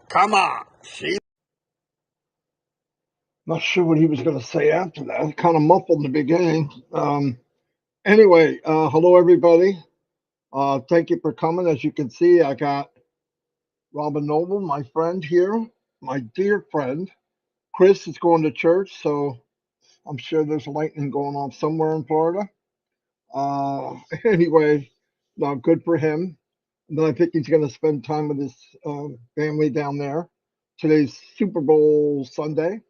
Come on. See? Not sure what he was going to say after that. Kind of muffled in the beginning. Anyway, hello, everybody. Thank you for coming. As you can see, I got Robin Noble, my friend here, my dear friend. Chris is going to church, so I'm sure there's lightning going off somewhere in Florida. Anyway, good for him. And then I think he's going to spend time with his family down there. Today's Super Bowl Sunday.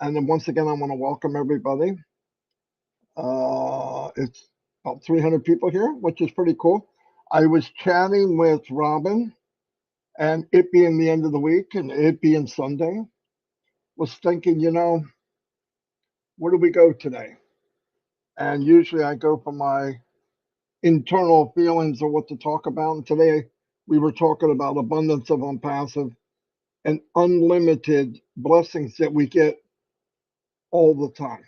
And then once again, I want to welcome everybody. It's about 300 people here, which is pretty cool. I was chatting with Robin, and it being the end of the week and it being Sunday, was thinking, where do we go today? And usually I go for my internal feelings of what to talk about. And today we were talking about abundance of Onpassive and unlimited blessings that we get all the time.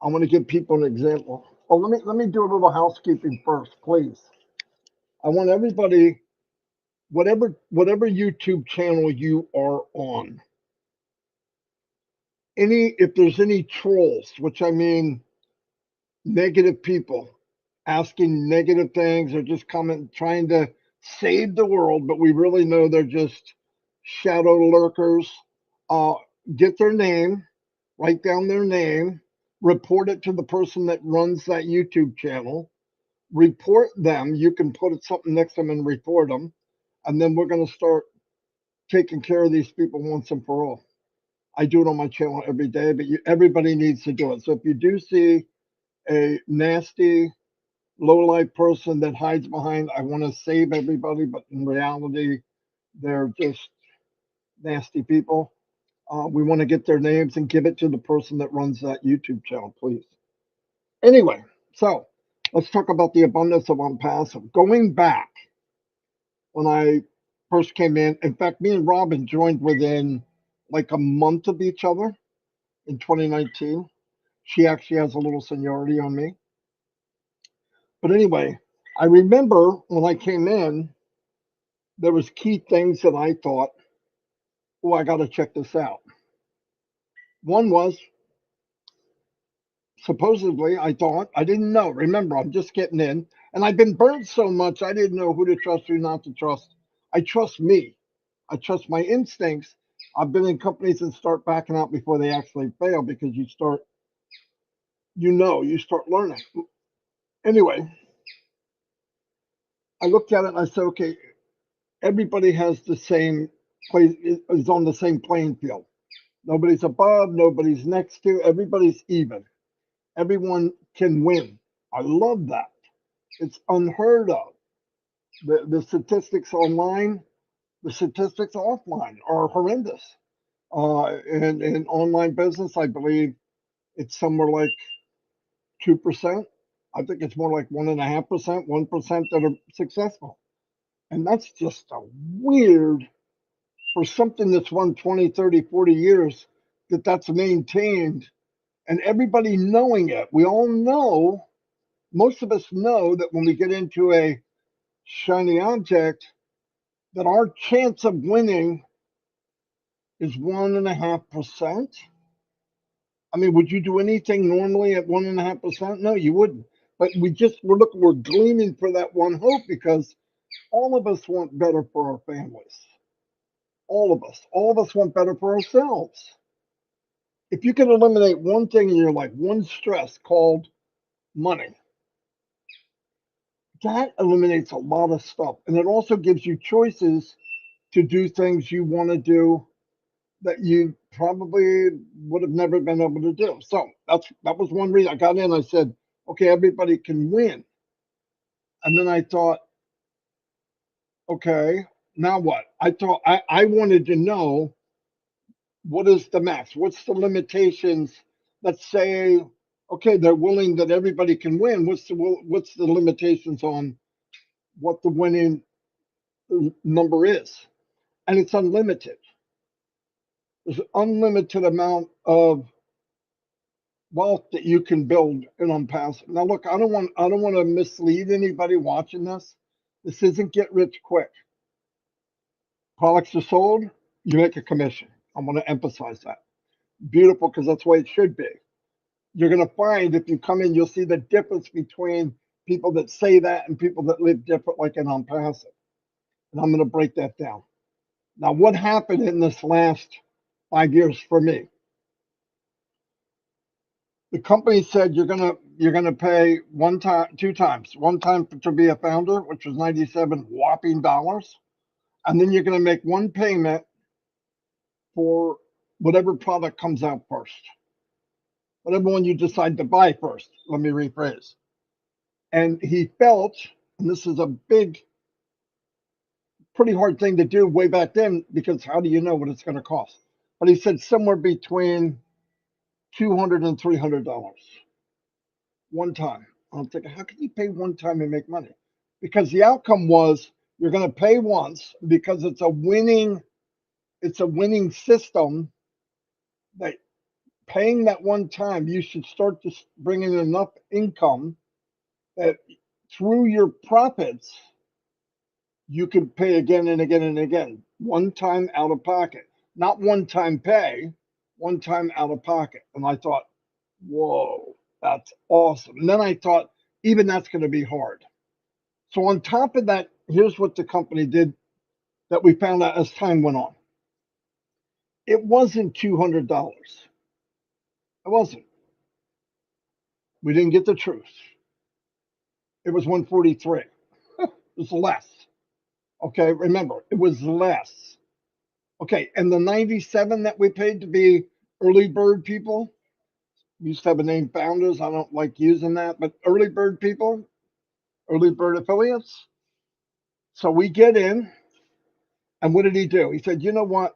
I want to give people an example. Oh, let me do a little housekeeping first, please. I want everybody, whatever YouTube channel you are on, if there's any trolls, which I mean negative people asking negative things or just trying to save the world, but we really know they're just shadow lurkers, get their name, write down their name, report it to the person that runs that YouTube channel, report them. You can put something next to them and report them. And then we're going to start taking care of these people once and for all. I do it on my channel every day, but everybody needs to do it. So if you do see a nasty, low-life person that hides behind, I want to save everybody, but in reality, they're just nasty people. We want to get their names and give it to the person that runs that YouTube channel, please. Anyway, so let's talk about the abundance of Onpassive. Going back, when I first came in fact, me and Robin joined within like a month of each other in 2019. She actually has a little seniority on me. But anyway, I remember when I came in, there was key things that I thought, oh, I got to check this out. One was, supposedly, I thought, I didn't know. Remember, I'm just getting in. And I've been burnt so much, I didn't know who to trust, who not to trust. I trust me. I trust my instincts. I've been in companies that start backing out before they actually fail because you start learning. Anyway, I looked at it and I said, okay, everybody has the same place, is on the same playing field. Nobody's above, nobody's next to, everybody's even. Everyone can win. I love that. It's unheard of. The statistics online, the statistics offline are horrendous. And in online business, I believe it's somewhere like 2%. I think it's more like 1.5%, 1% that are successful. And that's just a weird, for something that's run 20, 30, 40 years, that's maintained and everybody knowing it. We all know, most of us know that when we get into a shiny object, that our chance of winning is 1.5%. I mean, would you do anything normally at 1.5%? No, you wouldn't. But we're gleaming for that one hope because all of us want better for our families. All of us want better for ourselves. If you can eliminate one thing in your life, one stress called money, that eliminates a lot of stuff. And it also gives you choices to do things you want to do that you probably would have never been able to do. So that was one reason I got in. I said, okay, everybody can win. And then I thought, okay, now what? I thought I wanted to know, what is the max? What's the limitations? Let's say, okay, they're willing that everybody can win. What's the limitations on what the winning number is? And it's unlimited. There's an unlimited amount of wealth that you can build in Onpassive. Now, look, I don't want to mislead anybody watching this. This isn't get rich quick. products are sold, you make a commission. I want to emphasize that. Beautiful, because that's the way it should be. You're going to find if you come in, you'll see the difference between people that say that and people that live different, like in Onpassive. And I'm going to break that down. Now, what happened in this last 5 years for me? The company said you're gonna pay one time, two times. One time to be a founder, which was 97 whopping dollars, and then you're gonna make one payment for whatever product comes out first, whatever one you decide to buy first. Let me rephrase. And he felt, and this is a big, pretty hard thing to do way back then, because how do you know what it's going to cost? But he said somewhere between $200 and $300 one time. I'm thinking, how can you pay one time and make money? Because the outcome was you're going to pay once because it's a winning system. That paying that one time, you should start to bring in enough income that through your profits, you can pay again and again and again. One time out of pocket, not one time pay, one time out of pocket. And I thought, whoa, that's awesome. And then I thought, even that's going to be hard. So on top of that, here's what the company did that we found out as time went on. It wasn't $200. It wasn't. We didn't get the truth. It was 143. It was less. Okay, remember, it was less. Okay, and the 97 that we paid to be early bird people, we used to have a name founders. I don't like using that, but early bird people, early bird affiliates. So we get in, and what did he do? He said, you know what?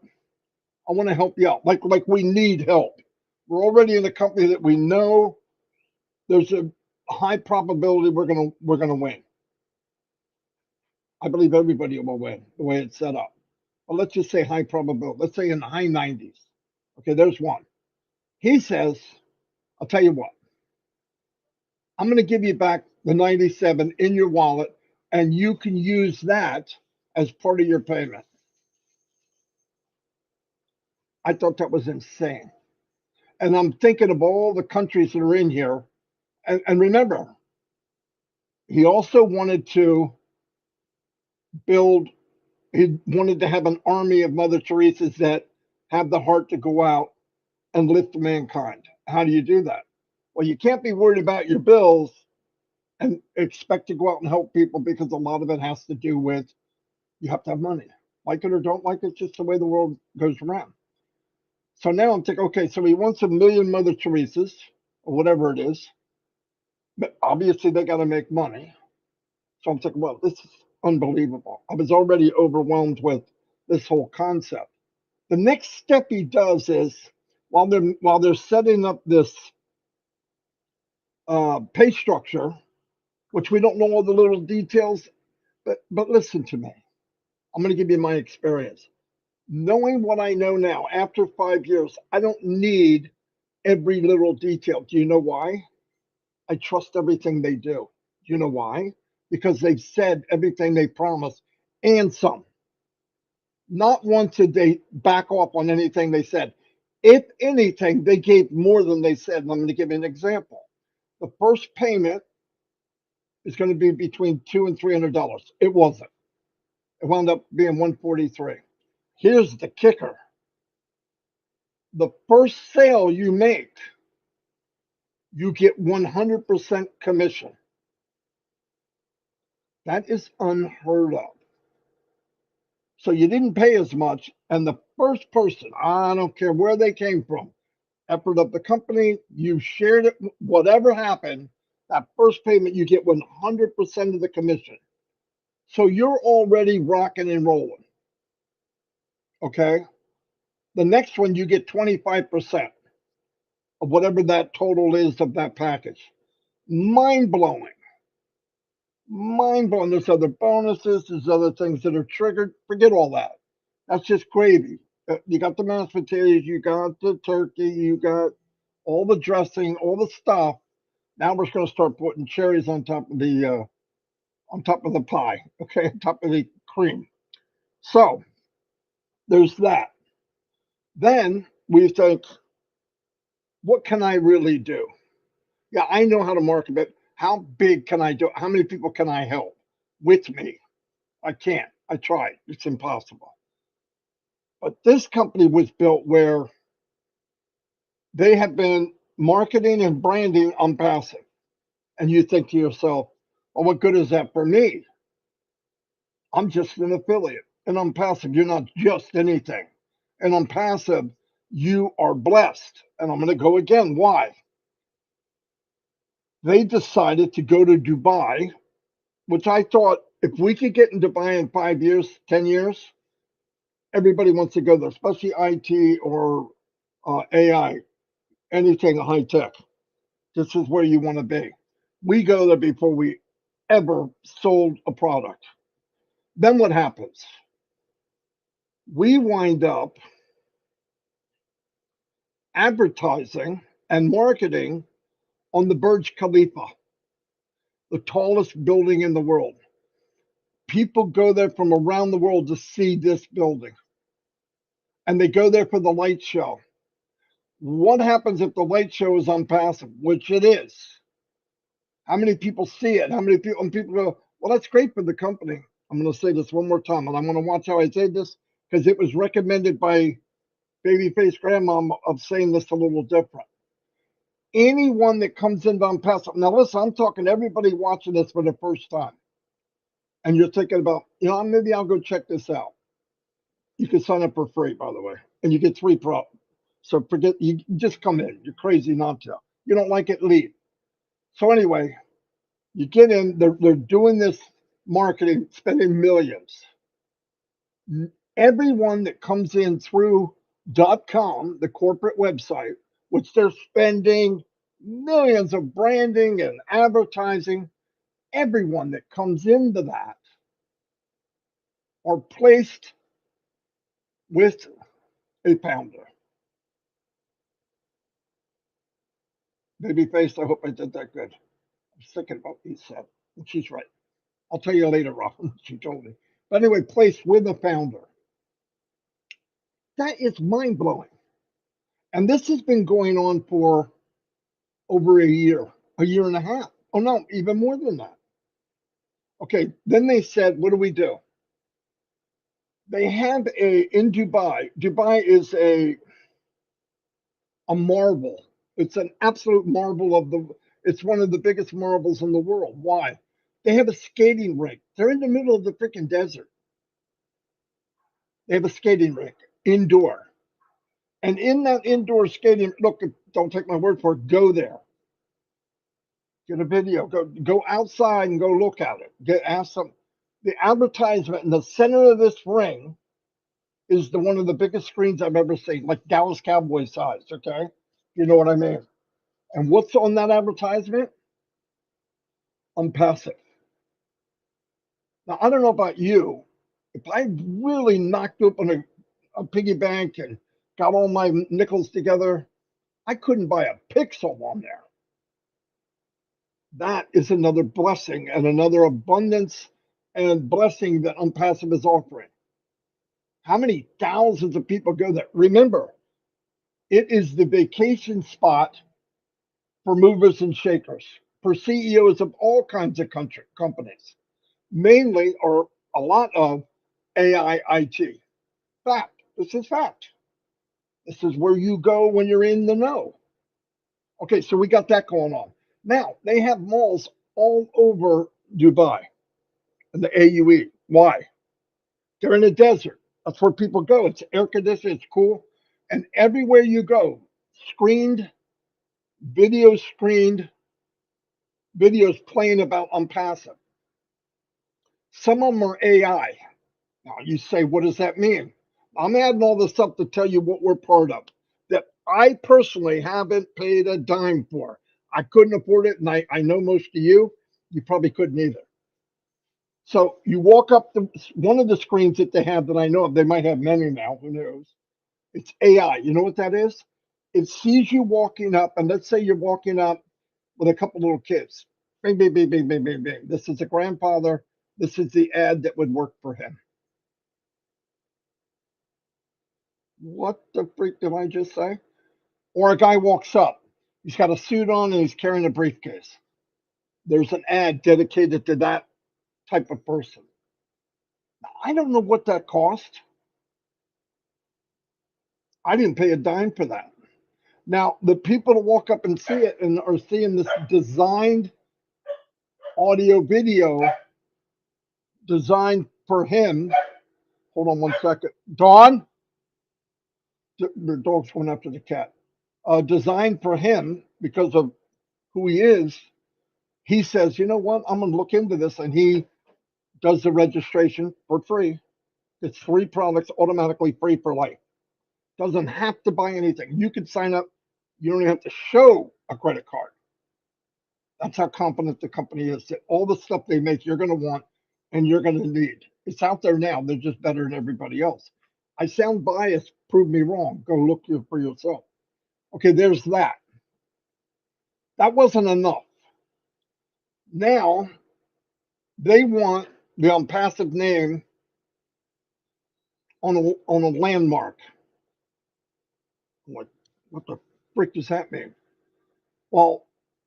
I want to help you out. Like we need help. We're already in a company that we know there's a high probability we're gonna win. I believe everybody will win the way it's set up. But let's just say high probability. Let's say in the high 90s. Okay, there's one. He says, I'll tell you what, I'm going to give you back the 97 in your wallet, and you can use that as part of your payment. I thought that was insane. And I'm thinking of all the countries that are in here. And remember, he also wanted to build, he wanted to have an army of Mother Teresa's that have the heart to go out and lift mankind. How do you do that? Well, you can't be worried about your bills and expect to go out and help people, because a lot of it has to do with you have to have money. Like it or don't like it, it's just the way the world goes around. So now I'm thinking, okay, so he wants a million Mother Teresa's or whatever it is, but obviously they got to make money. So I'm thinking, well, this is unbelievable. I was already overwhelmed with this whole concept. The next step he does is while they're setting up this pay structure, which we don't know all the little details, but listen to me. I'm going to give you my experience. Knowing what I know now after 5 years, I don't need every little detail. Do you know why? I trust everything they do. Do you know why? Because they've said everything they promised and some. Not once did they back off on anything they said. If anything, they gave more than they said. And I'm going to give you an example. The first payment is going to be between $200 and $300. It wasn't. It wound up being 143. Here's the kicker. The first sale you make, you get 100% commission. That is unheard of. So you didn't pay as much, and the first person, I don't care where they came from, effort of the company, you shared it, whatever happened, that first payment, you get 100% of the commission. So you're already rocking and rolling. Okay? The next one, you get 25% of whatever that total is of that package. Mind blowing. Mind blowing. There's other bonuses, there's other things that are triggered. Forget all that. That's just gravy. You got the mashed potatoes, you got the turkey, you got all the dressing, all the stuff. Now we're going to start putting cherries on top of the pie, okay, on top of the cream. So there's that. Then we think, what can I really do? Yeah, I know how to market, but how big can I do? How many people can I help with me? I can't. I tried. It's impossible. But this company was built where they have been marketing and branding Onpassive. And you think to yourself, oh, what good is that for me? I'm just an affiliate. And Onpassive, you're not just anything. And Onpassive, you are blessed. And I'm going to go again. Why? They decided to go to Dubai, which I thought if we could get in Dubai in 5 years, 10 years, everybody wants to go there, especially IT or AI, anything high tech. This is where you want to be. We go there before we ever sold a product. Then what happens? We wind up advertising and marketing on the Burj Khalifa, the tallest building in the world. People go there from around the world to see this building, and they go there for the light show. What happens if the light show is Onpassive, which it is? How many people see it? How many people? And people go, well, that's great for the company. I'm going to say this one more time, and I'm going to watch how I say this because it was recommended by Babyface Grandmom of saying this a little different. Anyone that comes into Onpassive, now listen, I'm talking to everybody watching this for the first time, and you're thinking about, maybe I'll go check this out. You can sign up for free, by the way, and you get 3 pro. So forget, you just come in. You're crazy not to. You don't like it, leave. So anyway, you get in, they're doing this marketing, spending millions. Everyone that comes in through .com, the corporate website, which they're spending millions of branding and advertising, everyone that comes into that are placed with a founder. Babyface, I hope I did that good. I was thinking about what he said, and she's right. I'll tell you later, Robin. She told me. But anyway, placed with a founder. That is mind blowing. And this has been going on for over a year and a half. Oh, no, even more than that. Okay, then they said, what do we do? They have in Dubai. Dubai is a marvel. It's an absolute marvel it's one of the biggest marvels in the world. Why? They have a skating rink. They're in the middle of the freaking desert. They have a skating rink, indoor. And in that indoor skating, look, don't take my word for it, go there. Get a video, go outside and go look at it. Ask them. The advertisement in the center of this ring is one of the biggest screens I've ever seen, like Dallas Cowboy size, okay? You know what I mean? And what's on that advertisement? Onpassive. Now, I don't know about you. If I really knocked open a piggy bank and got all my nickels together, I couldn't buy a pixel on there. That is another blessing and another abundance and blessing that Onpassive is offering. How many thousands of people go there? Remember, it is the vacation spot for movers and shakers, for CEOs of all kinds of companies, mainly or a lot of AI IT. Fact. This is fact. This is where you go when you're in the know. Okay, so we got that going on. Now, they have malls all over Dubai and the AUE. Why? They're in a desert. That's where people go. It's air conditioned, it's cool. And everywhere you go, videos screened, videos playing about Onpassive. Some of them are AI. Now you say, what does that mean? I'm adding all this up to tell you what we're part of that I personally haven't paid a dime for. I couldn't afford it, and I know most of you probably couldn't either. So you walk up one of the screens that they have that I know of, they might have many now, who knows? It's AI. You know what that is? It sees you walking up, and let's say you're walking up with a couple little kids. Bing, bing, bing, bing, bing, bing, bing. This is a grandfather. This is the ad that would work for him. what the freak did I just say? Or a guy walks up, he's got a suit on and he's carrying a briefcase. There's an ad dedicated to that type of person. I don't know what that cost. I didn't pay a dime for that. Now, the people that walk up and see it and are seeing this designed audio video designed for him. Hold on one second. Dawn, the dog's going after the cat. Designed for him because of who he is. He says, you know what? I'm going to look into this. And he does the registration for free. It's 3 products automatically free for life. Doesn't have to buy anything. You can sign up. You don't even have to show a credit card. That's how confident the company is that all the stuff they make, you're going to want and you're going to need. It's out there now. They're just better than everybody else. I sound biased. Prove me wrong. Go look for yourself. Okay, there's that. That wasn't enough. Now they want the Onpassive name on a landmark. I'm like, what the frick does that mean? Well,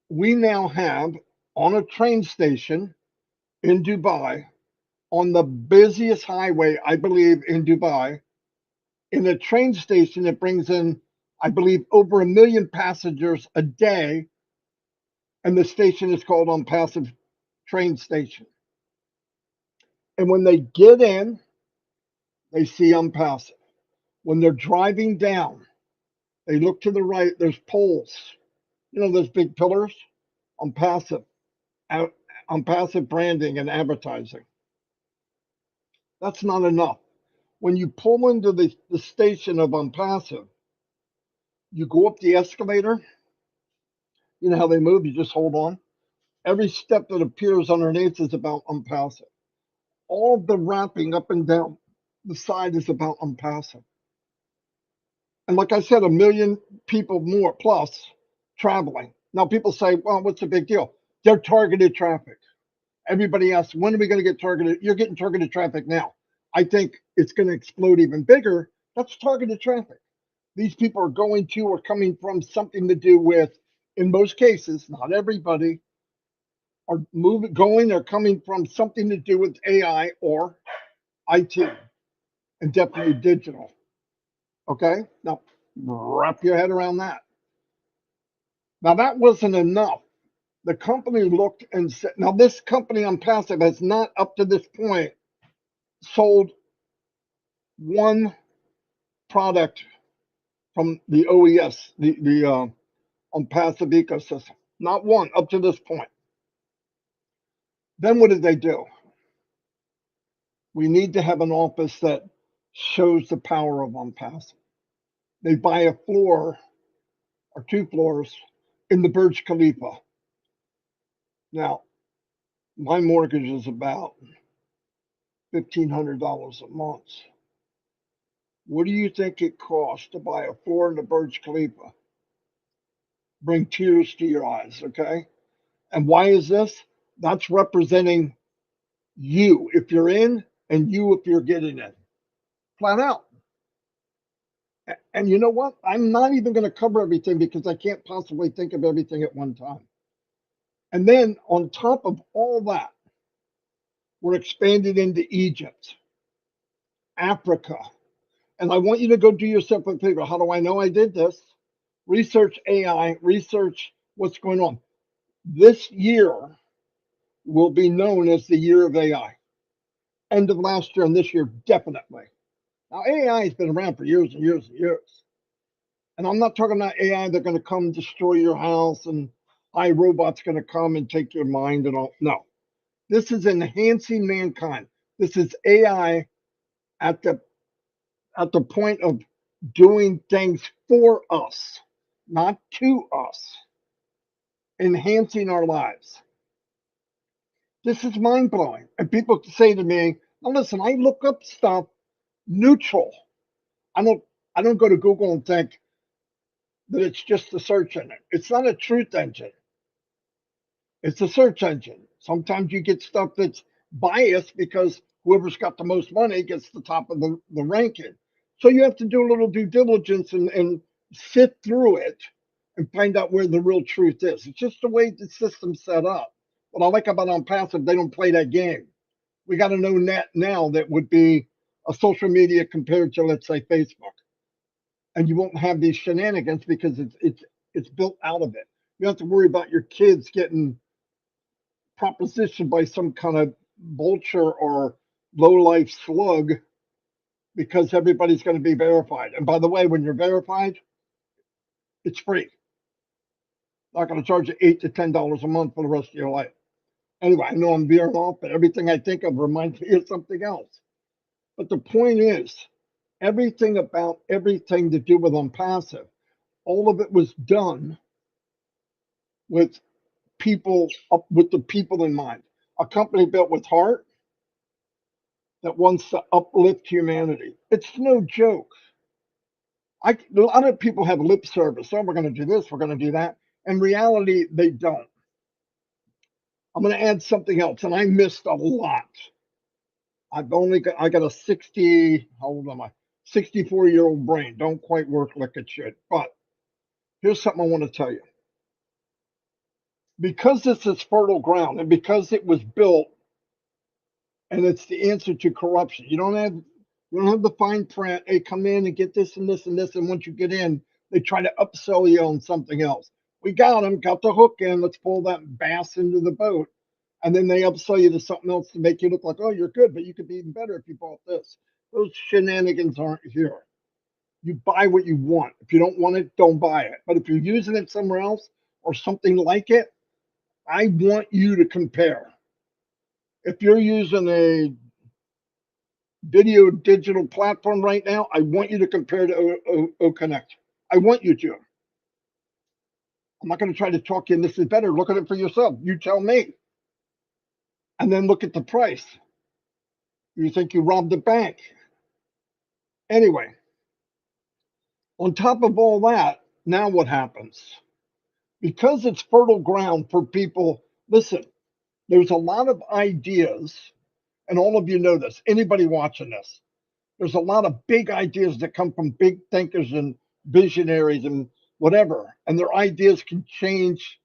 we now have on a train station in Dubai, on the busiest highway, I believe, in Dubai, in a train station that brings in, I believe, over 1 million passengers a day, and the station is called Onpassive Train Station. And when they get in, they see Onpassive. When they're driving down, they look to the right, there's poles. You know those big pillars? Onpassive branding and advertising. That's not enough. When you pull into the station of Onpassive, you go up the escalator. You know how they move? You just hold on. Every step that appears underneath is about Onpassive. All of the wrapping up and down the side is about Onpassive. And like I said, 1 million people more plus traveling. Now people say, well, what's the big deal? They're targeted traffic. Everybody asks, when are we going to get targeted? You're getting targeted traffic now. I think it's going to explode even bigger. That's targeted traffic. These people are going to or coming from something to do with, in most cases, not everybody, are going or coming from something to do with AI or IT, and definitely digital. Okay? Now, wrap your head around that. Now, that wasn't enough. The company looked and said, now this company Onpassive has not up to this point sold one product from the OES, the Onpassive ecosystem. Not one up to this point. Then what did they do? We need to have an office that shows the power of Onpassive. They buy a floor or 2 floors in the Burj Khalifa. Now, my mortgage is about $1,500 a month. What do you think it costs to buy a floor in the Burj Khalifa? Bring tears to your eyes, okay? And why is this? That's representing you if you're in and you if you're getting in. Flat out. And you know what? I'm not even going to cover everything because I can't possibly think of everything at one time. And then on top of all that, we're expanded into Egypt, Africa. And I want you to go do yourself a favor. How do I know I did this? Research AI, research what's going on. This year will be known as the year of AI. End of last year and this year, definitely. Now, AI has been around for years and years and years. And I'm not talking about AI that's going to come destroy your house and iRobot's going to come and take your mind and all. No, this is enhancing mankind. This is AI at the point of doing things for us, not to us, enhancing our lives. This is mind blowing. And people say to me, now listen, I look up stuff neutral. I don't go to Google and think that it's just a search engine. It's not a truth engine. It's a search engine. Sometimes you get stuff that's biased because whoever's got the most money gets the top of the ranking. So you have to do a little due diligence and sift through it and find out where the real truth is. It's just the way the system's set up. What I like about Onpassive, they don't play that game. We got to know now that would be a social media compared to, let's say, Facebook, and you won't have these shenanigans because it's built out of it. You don't have to worry about your kids getting propositioned by some kind of vulture or low life slug because everybody's going to be verified. And by the way, when you're verified, it's free. Not going to charge you $8 to $10 a month for the rest of your life. Anyway, I know I'm veering off, but everything I think of reminds me of something else. But the point is, everything about everything to do with Onpassive, all of it was done with people up with the people in mind. A company built with heart that wants to uplift humanity. It's no joke. A lot of people have lip service. Oh, we're going to do this, we're going to do that. In reality, they don't. I'm going to add something else, and I missed a lot. I got a 60, how old am I? 64-year-old brain. Don't quite work like it should. But here's something I want to tell you. Because this is fertile ground and because it was built and it's the answer to corruption, you don't have the fine print. Hey, come in and get this and this and this. And once you get in, they try to upsell you on something else. We got them, got the hook in. Let's pull that bass into the boat. And then they upsell you to something else to make you look like, oh, you're good, but you could be even better if you bought this. Those shenanigans aren't here. You buy what you want. If you don't want it, don't buy it. But if you're using it somewhere else or something like it, I want you to compare. If you're using a video digital platform right now, I want you to compare to O-Connect. I want you to. I'm not going to try to talk you in this is better. Look at it for yourself. You tell me. And then look at the price. You think you robbed the bank. Anyway, on top of all that, now what happens? Because it's fertile ground for people, listen, there's a lot of ideas, and all of you know this, anybody watching this, there's a lot of big ideas that come from big thinkers and visionaries and whatever, and their ideas can change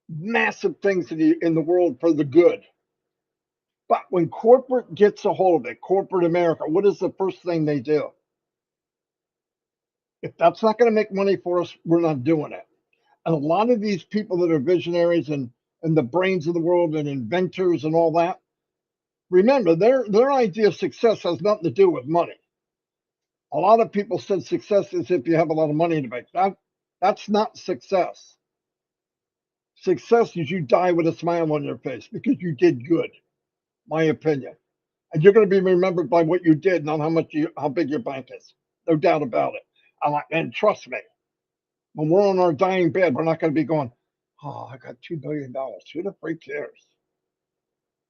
massive things in the world for the good. But when corporate gets a hold of it, corporate America, what is the first thing they do? If that's not going to make money for us, we're not doing it. And a lot of these people that are visionaries and the brains of the world and inventors and all that, remember their idea of success has nothing to do with money. A lot of people said success is if you have a lot of money in the bank. That's not success. Success is you die with a smile on your face because you did good, my opinion. And you're going to be remembered by what you did, not how big your bank is. No doubt about it. And trust me, when we're on our dying bed, we're not going to be going, oh, I got $2 billion. Who the freak cares?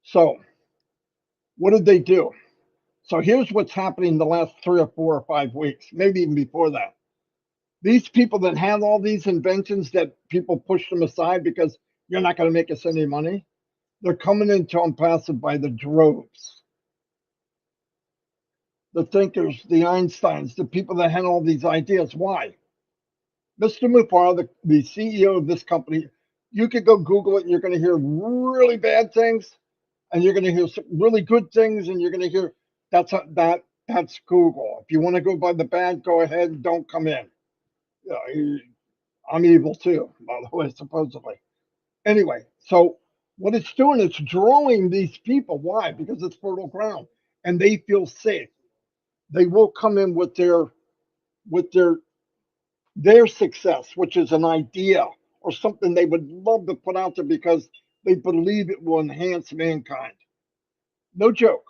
So, what did they do? So, here's what's happening the last 3 or 4 or 5 weeks, maybe even before that. These people that had all these inventions that people pushed them aside because you're not going to make us any money, they're coming into Onpassive by the droves. The thinkers, the Einsteins, the people that had all these ideas. Why? Mr. Mufareh, the CEO of this company, you could go Google it and you're going to hear really bad things and you're going to hear some really good things and you're going to hear that's Google. If you want to go by the bad, go ahead and don't come in. I'm evil too, by the way, supposedly. Anyway, so what it's doing, it's drawing these people. Why? Because it's fertile ground and they feel safe. They will come in with their success, which is an idea or something they would love to put out there because they believe it will enhance mankind. No joke.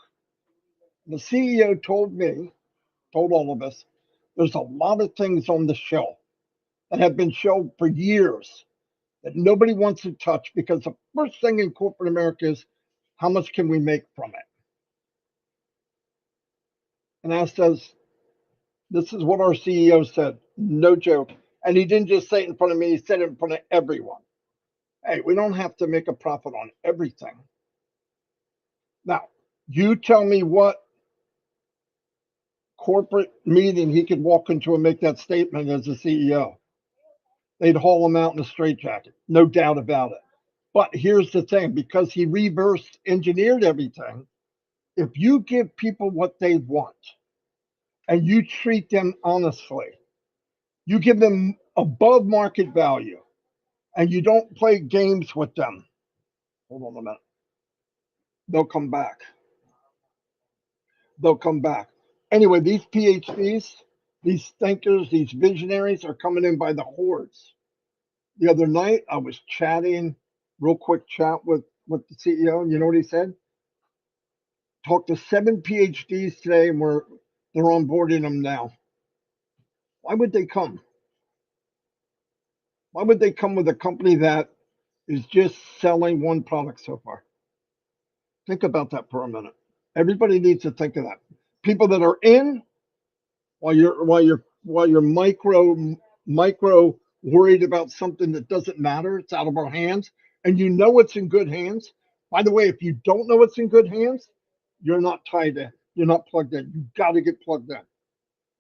The CEO told all of us, there's a lot of things on the shelf that have been shelved for years that nobody wants to touch because the first thing in corporate America is how much can we make from it? And I says, this is what our CEO said, no joke. And he didn't just say it in front of me, he said it in front of everyone. Hey, we don't have to make a profit on everything. Now, you tell me what corporate meeting he could walk into and make that statement as a CEO. They'd haul him out in a straitjacket, no doubt about it. But here's the thing, because he reverse engineered everything, if you give people what they want and you treat them honestly, you give them above market value, and you don't play games with them, hold on a minute, they'll come back. They'll come back. Anyway, these PhDs, these thinkers, these visionaries are coming in by the hordes. The other night, I was chatting, real quick chat with the CEO, and you know what he said? Talked to 7 PhDs today, and they're onboarding them now. Why would they come? Why would they come with a company that is just selling one product so far? Think about that for a minute. Everybody needs to think of that. People that are in, while you're micro worried about something that doesn't matter, it's out of our hands, and you know it's in good hands. By the way, if you don't know it's in good hands, you're not tied in. You're not plugged in. You've got to get plugged in.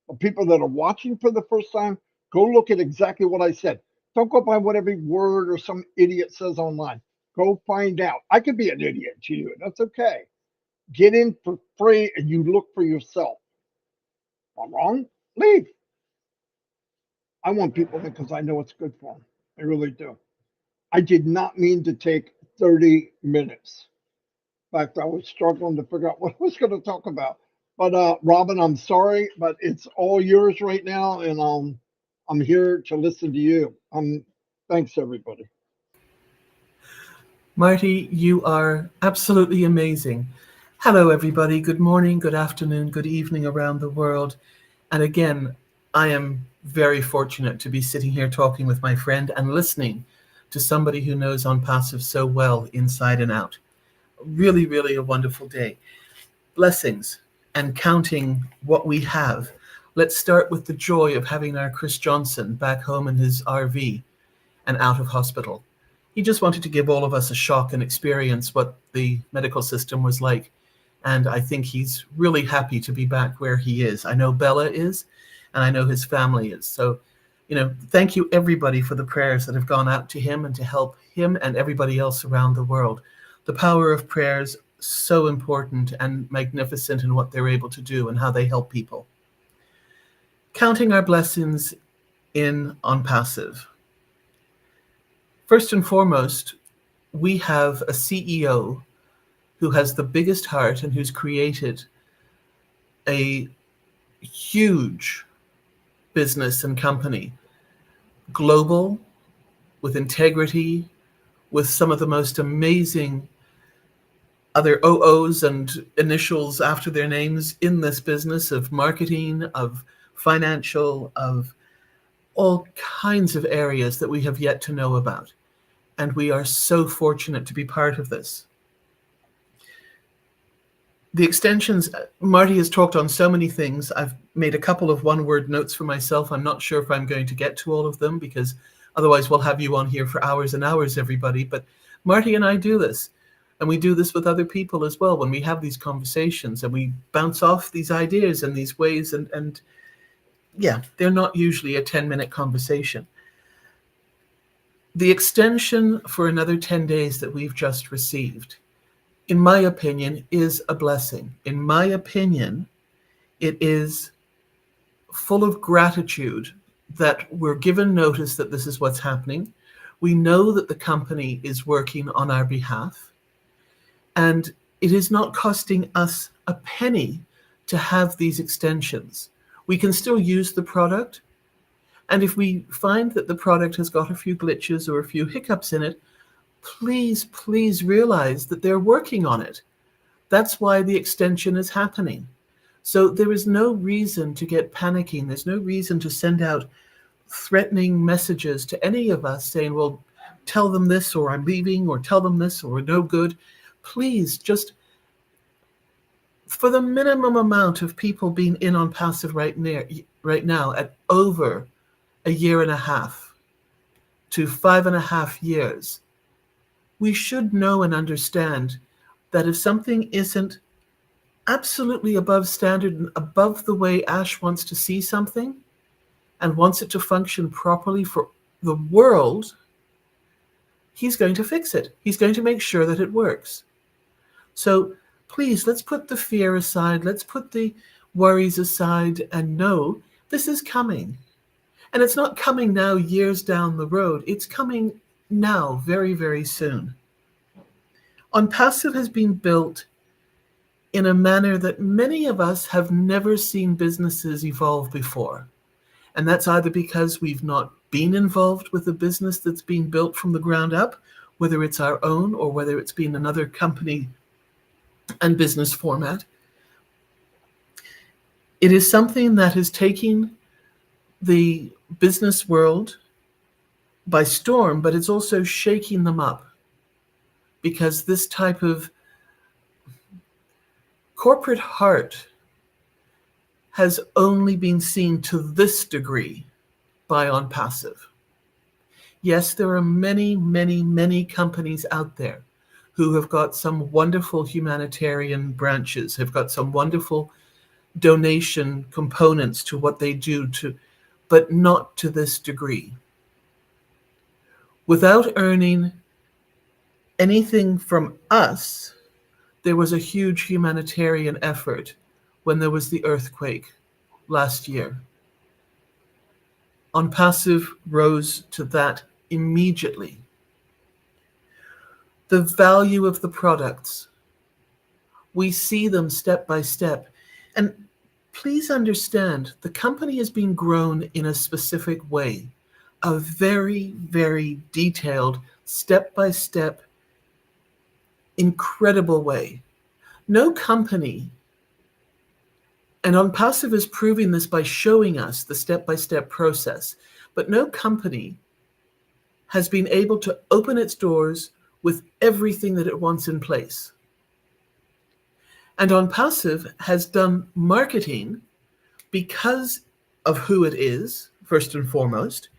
The people that are watching for the first time, go look at exactly what I said. Don't go by what every word or some idiot says online. Go find out. I could be an idiot to you. That's okay. Get in for free and you look for yourself. If I'm wrong, leave. I want people because I know it's good for them. I really do. I did not mean to take 30 minutes. In fact, I was struggling to figure out what I was going to talk about. But Robin, I'm sorry, but it's all yours right now, and I'm here to listen to you. Thanks, everybody. Marty, you are absolutely amazing. Hello, everybody. Good morning, good afternoon, good evening around the world. And again, I am very fortunate to be sitting here talking with my friend and listening to somebody who knows Onpassive so well inside and out. Really, really a wonderful day. Blessings and counting what we have. Let's start with the joy of having our Chris Johnson back home in his RV and out of hospital. He just wanted to give all of us a shock and experience what the medical system was like. And I think he's really happy to be back where he is. I know Bella is, and I know his family is. So, thank you everybody for the prayers that have gone out to him and to help him and everybody else around the world. The power of prayers, so important and magnificent in what they're able to do and how they help people. Counting our blessings in Onpassive. First and foremost, we have a CEO who has the biggest heart and who's created a huge business and company, global, with integrity, with some of the most amazing other OOs and initials after their names in this business of marketing, of financial, of all kinds of areas that we have yet to know about. And we are so fortunate to be part of this. The extensions, Marty has talked on so many things. I've made a couple of one-word notes for myself. I'm not sure if I'm going to get to all of them because otherwise we'll have you on here for hours and hours, everybody. But Marty and I do this, and we do this with other people as well when we have these conversations and we bounce off these ideas in these ways. And yeah, they're not usually a 10-minute conversation. The extension for another 10 days that we've just received, in my opinion, is a blessing. In my opinion, it is full of gratitude that we're given notice that this is what's happening. We know that the company is working on our behalf, and it is not costing us a penny to have these extensions. We can still use the product. And if we find that the product has got a few glitches or a few hiccups in it, please realize that they're working on it. That's why the extension is happening. So there is no reason to get panicking. There's no reason to send out threatening messages to any of us saying, well, tell them this, or I'm leaving, or tell them this, or no good. Please, just for the minimum amount of people being in Onpassive right now at over a year and a half to 5.5 years, we should know and understand that if something isn't absolutely above standard and above the way Ash wants to see something and wants it to function properly for the world, he's going to fix it. He's going to make sure that it works. So please, let's put the fear aside. Let's put the worries aside and know this is coming. And it's not coming now years down the road. It's coming now, very, very soon. Onpassive has been built in a manner that many of us have never seen businesses evolve before. And that's either because we've not been involved with a business that's been built from the ground up, whether it's our own or whether it's been another company and business format. It is something that is taking the business world by storm, but it's also shaking them up, because this type of corporate heart has only been seen to this degree by Onpassive. Yes, there are many, many, many companies out there who have got some wonderful humanitarian branches, have got some wonderful donation components to what they do, but not to this degree. Without earning anything from us, there was a huge humanitarian effort when there was the earthquake last year. Onpassive rose to that immediately. The value of the products, we see them step by step. And please understand, the company is being grown in a specific way, a very, very detailed, step-by-step, incredible way. No company, and Onpassive is proving this by showing us the step-by-step process, but no company has been able to open its doors with everything that it wants in place. And Onpassive has done marketing because of who it is, first and foremost,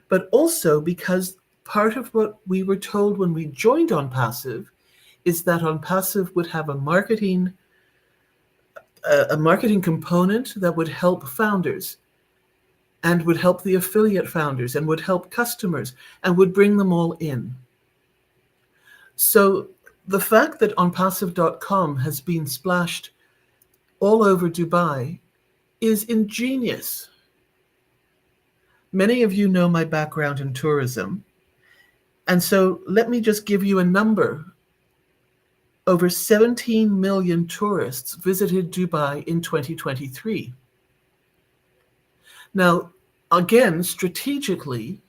but also because part of what we were told when we joined Onpassive is that Onpassive would have a marketing component that would help founders and would help the affiliate founders and would help customers and would bring them all in. So the fact that onpassive.com has been splashed all over Dubai is ingenious. Many of you know my background in tourism, and so let me just give you a number. Over 17 million tourists visited Dubai in 2023. Now, again, strategically,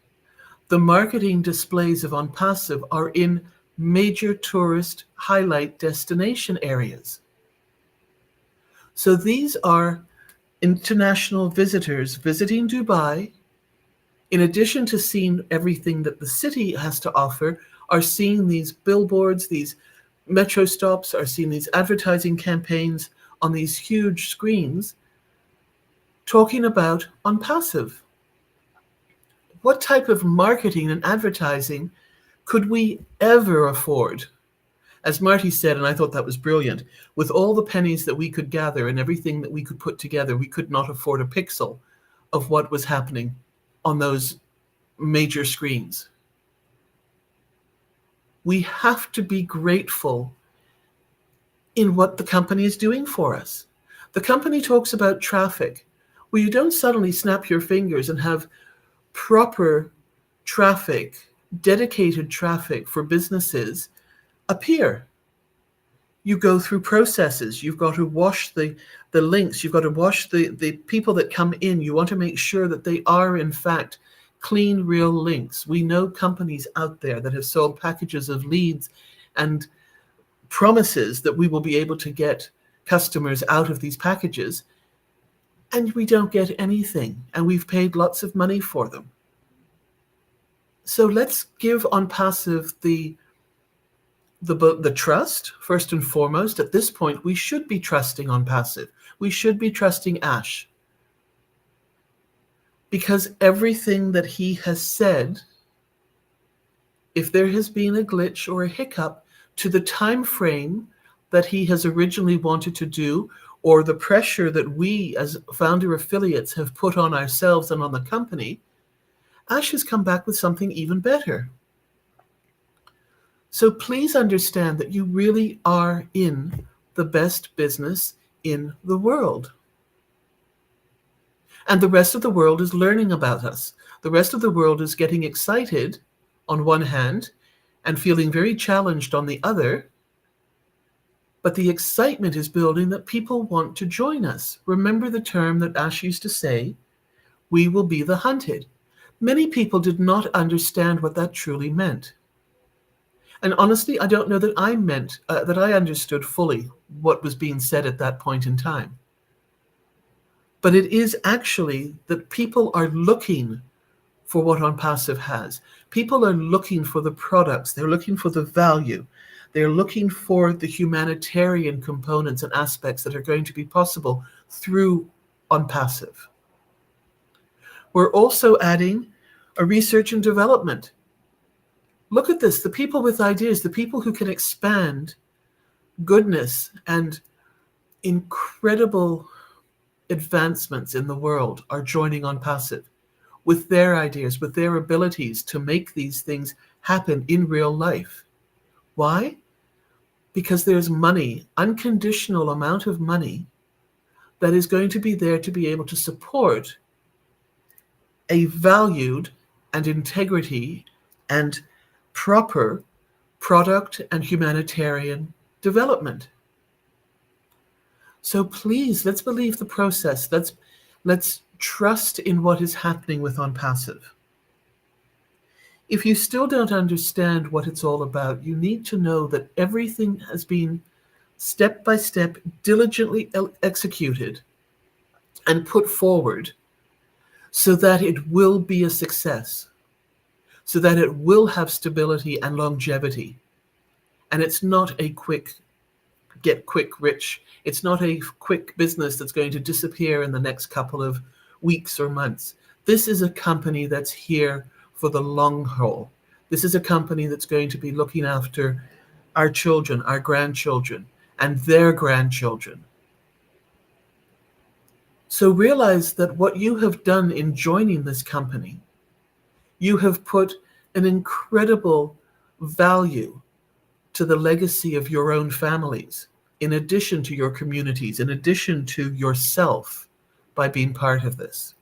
the marketing displays of Onpassive are in major tourist highlight destination areas. So these are international visitors visiting Dubai, in addition to seeing everything that the city has to offer, are seeing these billboards, these metro stops, are seeing these advertising campaigns on these huge screens talking about Onpassive. What type of marketing and advertising could we ever afford? As Marty said, and I thought that was brilliant, with all the pennies that we could gather and everything that we could put together, we could not afford a pixel of what was happening on those major screens. We have to be grateful in what the company is doing for us. The company talks about traffic. Well, you don't suddenly snap your fingers and have proper traffic, dedicated traffic for businesses appear. You go through processes. You've got to wash the links. You've got to wash the people that come in. You want to make sure that they are, in fact, clean, real links. We know companies out there that have sold packages of leads and promises that we will be able to get customers out of these packages, and we don't get anything, and we've paid lots of money for them. So let's give Onpassive the trust, first and foremost. At this point, we should be trusting Onpassive. We should be trusting Ash, because everything that he has said, if there has been a glitch or a hiccup to the time frame that he has originally wanted to do, or the pressure that we as founder affiliates have put on ourselves and on the company, Ash has come back with something even better. So please understand that you really are in the best business in the world. And the rest of the world is learning about us. The rest of the world is getting excited on one hand and feeling very challenged on the other. But the excitement is building that people want to join us. Remember the term that Ash used to say, we will be the hunted. Many people did not understand what that truly meant. And honestly, I don't know that I understood fully what was being said at that point in time. But it is actually that people are looking for what Onpassive has. People are looking for the products. They're looking for the value. They're looking for the humanitarian components and aspects that are going to be possible through Onpassive. We're also adding a research and development. Look at this, the people with ideas, the people who can expand goodness and incredible advancements in the world are joining Onpassive with their ideas, with their abilities to make these things happen in real life. Why? Because there's money, unconditional amount of money, that is going to be there to be able to support a valued and integrity and proper product and humanitarian development. So please, let's believe the process. Let's trust in what is happening with Onpassive. If you still don't understand what it's all about, you need to know that everything has been step by step diligently executed and put forward so that it will be a success, so that it will have stability and longevity. And it's not a get quick rich. It's not a quick business that's going to disappear in the next couple of weeks or months. This is a company that's here for the long haul. This is a company that's going to be looking after our children, our grandchildren, and their grandchildren. So realize that what you have done in joining this company, you have put an incredible value to the legacy of your own families, in addition to your communities, in addition to yourself, by being part of this.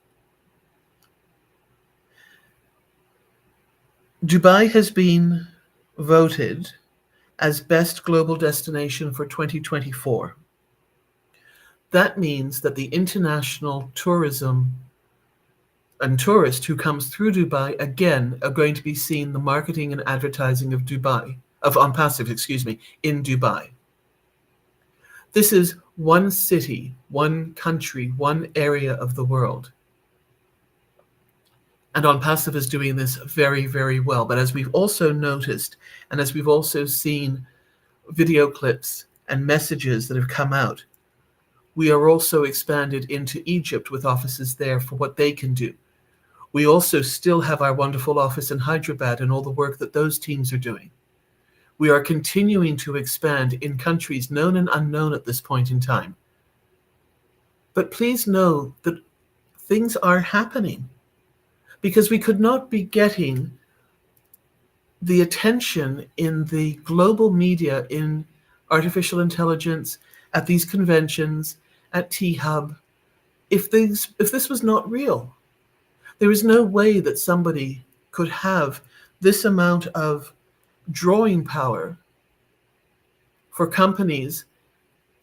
Dubai has been voted as best global destination for 2024. That means that the international tourism and tourist who comes through Dubai, again, are going to be seeing the marketing and advertising of Onpassive, in Dubai. This is one city, one country, one area of the world. And Onpassive is doing this very, very well. But as we've also noticed, and as we've also seen video clips and messages that have come out, we are also expanded into Egypt with offices there for what they can do. We also still have our wonderful office in Hyderabad and all the work that those teams are doing. We are continuing to expand in countries known and unknown at this point in time. But please know that things are happening, because we could not be getting the attention in the global media, in artificial intelligence, at these conventions, at T-Hub, if this was not real. There is no way that somebody could have this amount of drawing power for companies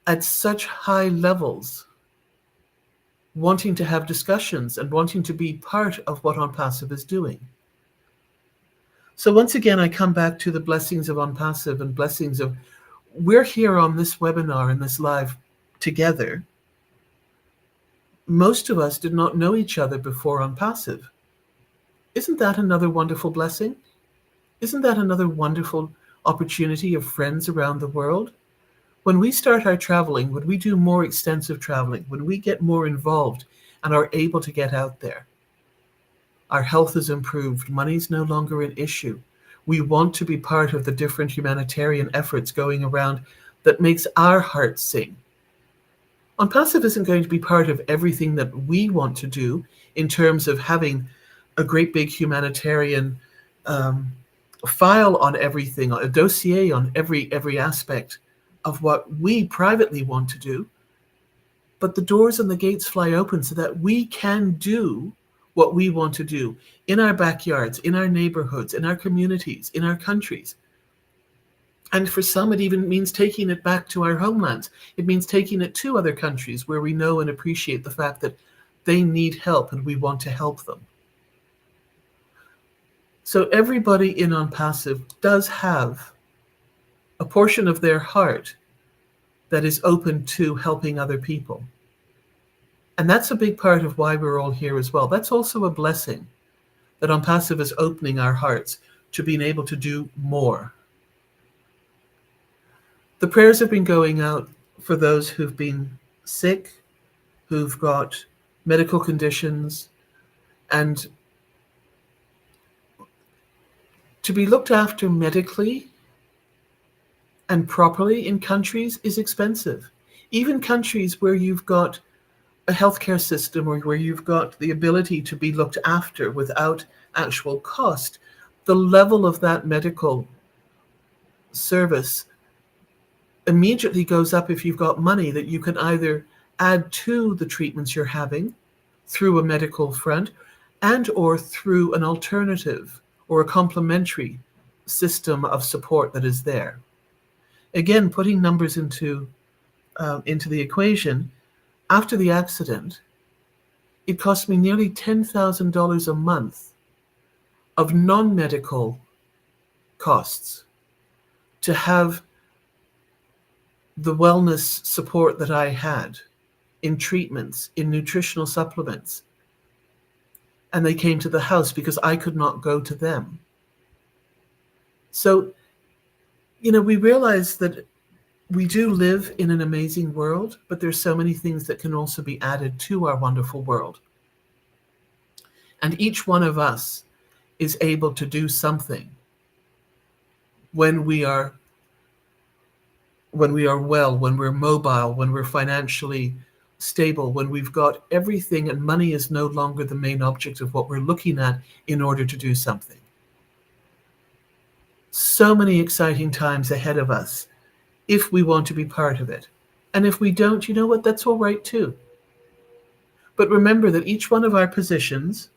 at such high levels, wanting to have discussions and wanting to be part of what Onpassive is doing. So once again, I come back to the blessings of Onpassive and blessings of, we're here on this webinar and this live together. Most of us did not know each other before Onpassive. Isn't that another wonderful blessing? Isn't that another wonderful opportunity of friends around the world? When we start our traveling, when we do more extensive traveling, when we get more involved and are able to get out there, our health is improved, money's no longer an issue. We want to be part of the different humanitarian efforts going around that makes our hearts sing. Onpassive isn't going to be part of everything that we want to do in terms of having a great big humanitarian file on everything, a dossier on every aspect of what we privately want to do. But the doors and the gates fly open so that we can do what we want to do in our backyards, in our neighborhoods, in our communities, in our countries. And for some, it even means taking it back to our homelands. It means taking it to other countries where we know and appreciate the fact that they need help and we want to help them. So everybody in Onpassive does have a portion of their heart that is open to helping other people. And that's a big part of why we're all here as well. That's also a blessing, that Onpassive is opening our hearts to being able to do more. The prayers have been going out for those who've been sick, who've got medical conditions, and to be looked after medically and properly in countries is expensive. Even countries where you've got a healthcare system or where you've got the ability to be looked after without actual cost, the level of that medical service immediately goes up if you've got money that you can either add to the treatments you're having through a medical front and or through an alternative or a complementary system of support that is there. Again, putting numbers into the equation, after the accident, it cost me nearly $10,000 a month of non-medical costs to have the wellness support that I had in treatments, in nutritional supplements. And they came to the house because I could not go to them. So, we realize that we do live in an amazing world, but there's so many things that can also be added to our wonderful world. And each one of us is able to do something when we are well, when we're mobile, when we're financially stable, when we've got everything and money is no longer the main object of what we're looking at in order to do something. So many exciting times ahead of us if we want to be part of it. And if we don't, you know what, that's all right too. But remember that each one of our positions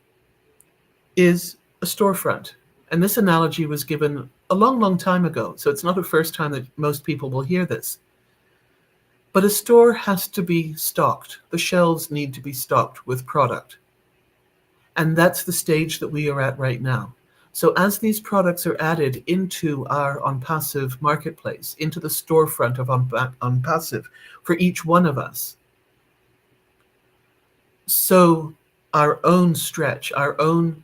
is a storefront. And this analogy was given a long, long time ago, so it's not the first time that most people will hear this. But a store has to be stocked. The shelves need to be stocked with product. And that's the stage that we are at right now. So as these products are added into our Onpassive marketplace, into the storefront of Onpassive for each one of us, so our own stretch, our own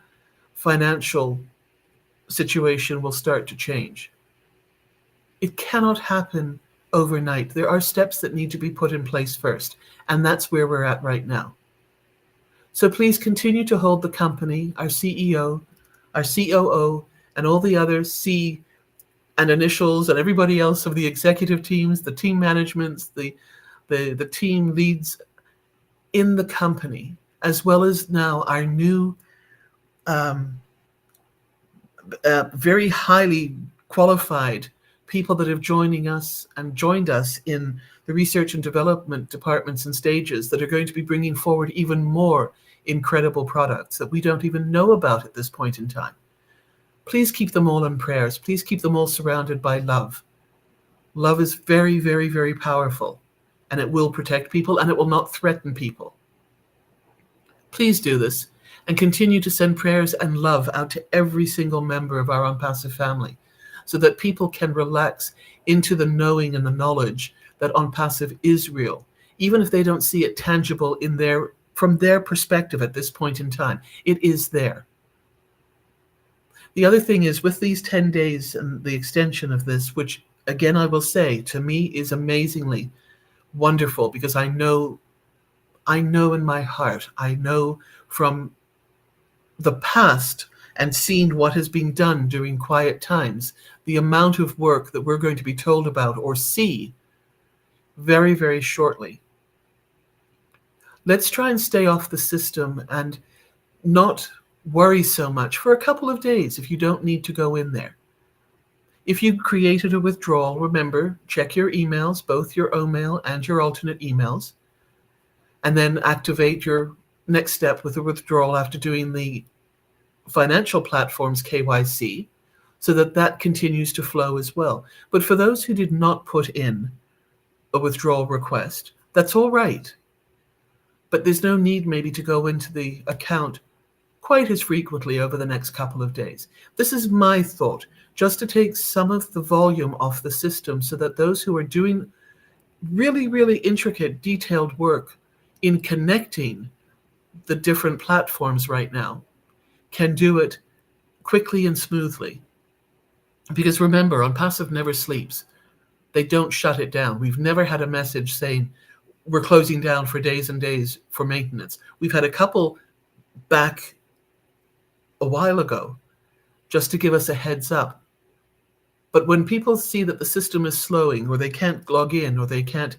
financial situation will start to change. It cannot happen overnight. There are steps that need to be put in place first, and that's where we're at right now. So please continue to hold the company, our CEO, our COO, and all the other C and initials and everybody else of the executive teams, the team managements, the team leads in the company, as well as now our new very highly qualified people that have joined us in the research and development departments and stages that are going to be bringing forward even more incredible products that we don't even know about at this point in time. Please keep them all in prayers. Please keep them all surrounded by love. Love is very, very, very powerful, and it will protect people and it will not threaten people. Please do this and continue to send prayers and love out to every single member of our Onpassive family so that people can relax into the knowing and the knowledge that Onpassive is real, even if they don't see it tangible from their perspective at this point in time. It is there. The other thing is with these 10 days and the extension of this, which again I will say to me is amazingly wonderful because I know in my heart, I know from the past and seen what has been done during quiet times, the amount of work that we're going to be told about or see very, very shortly. Let's try and stay off the system and not worry so much for a couple of days if you don't need to go in there. If you created a withdrawal, remember, check your emails, both your OMail and your alternate emails, and then activate your next step with a withdrawal after doing the financial platform's KYC, so that that continues to flow as well. But for those who did not put in a withdrawal request, that's all right. But there's no need maybe to go into the account quite as frequently over the next couple of days. This is my thought, just to take some of the volume off the system so that those who are doing really, really intricate, detailed work in connecting the different platforms right now can do it quickly and smoothly. Because remember, Onpassive never sleeps. They don't shut it down. We've never had a message saying we're closing down for days and days for maintenance. We've had a couple back a while ago just to give us a heads up. But when people see that the system is slowing, or they can't log in, or they can't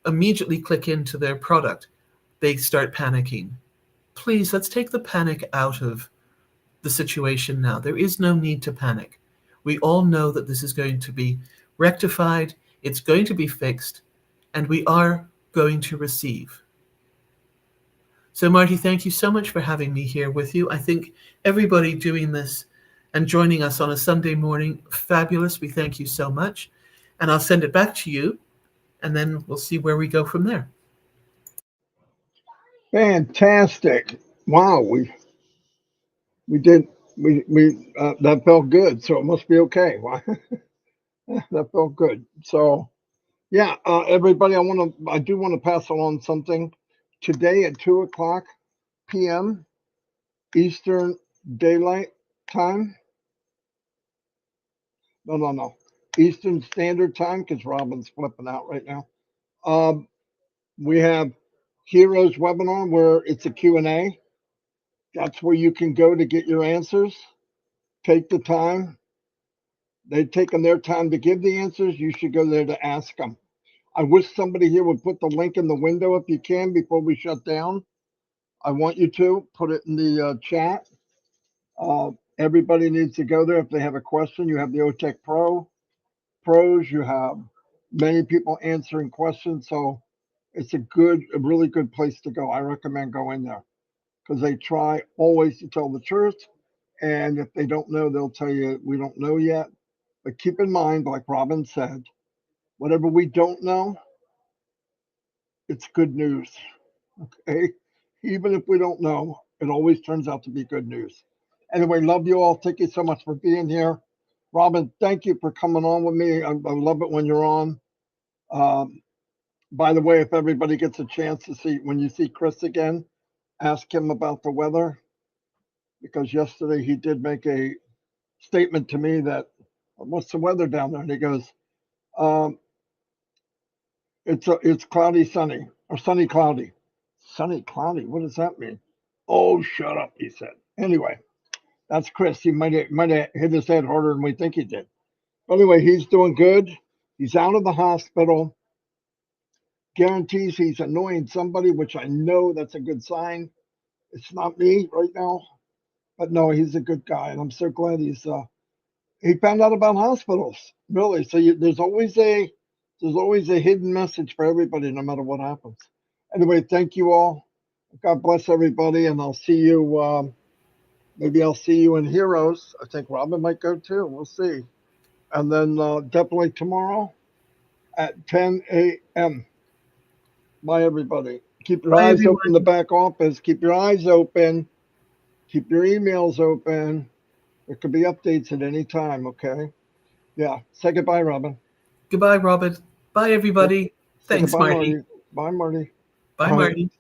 immediately click into their product, they start panicking. Please, let's take the panic out of the situation now. There is no need to panic. We all know that this is going to be rectified, it's going to be fixed, and we are going to receive. So Marty, thank you so much for having me here with you. I think everybody doing this and joining us on a Sunday morning, fabulous. We thank you so much. And I'll send it back to you, and then we'll see where we go from there. Fantastic. Wow, we did that felt good, so it must be okay. That felt good. So yeah, everybody, I do want to pass along something. Today at 2:00 p.m. Eastern Daylight Time. No. Eastern Standard Time, because Robin's flipping out right now. We have Heroes webinar where it's a Q&A. That's where you can go to get your answers. Take the time. They've taken their time to give the answers. You should go there to ask them. I wish somebody here would put the link in the window if you can before we shut down. I want you to put it in the chat. Everybody needs to go there if they have a question. You have the OTech pros. You have many people answering questions. So it's a really good place to go. I recommend going there because they try always to tell the truth. And if they don't know, they'll tell you, we don't know yet. But keep in mind, like Robin said, whatever we don't know, it's good news. Okay. Even if we don't know, it always turns out to be good news. Anyway, love you all. Thank you so much for being here. Robin, thank you for coming on with me. I love it when you're on. By the way, if everybody gets a chance to see, when you see Chris again, ask him about the weather, because yesterday he did make a statement to me that, what's the weather down there? And he goes, it's cloudy, sunny, or sunny, cloudy. Sunny, cloudy. What does that mean? Oh, shut up, he said. Anyway, that's Chris. He might have hit his head harder than we think he did. But anyway, he's doing good. He's out of the hospital. Guarantees he's annoying somebody, which I know that's a good sign. It's not me right now, but no, he's a good guy, and I'm so glad he found out about hospitals. Really, so there's always a hidden message for everybody, no matter what happens. Anyway, thank you all. God bless everybody, and I'll see you. Maybe I'll see you in Heroes. I think Robin might go too. We'll see. And then definitely tomorrow at 10 a.m. Bye, everybody. Keep your eyes open in the back office. Keep your eyes open. Keep your emails open. There could be updates at any time, okay? Yeah. Say goodbye, Robin. Goodbye, Robin. Bye, everybody. Yep. Thanks, goodbye, Marty. Bye, Marty. Bye, Marty.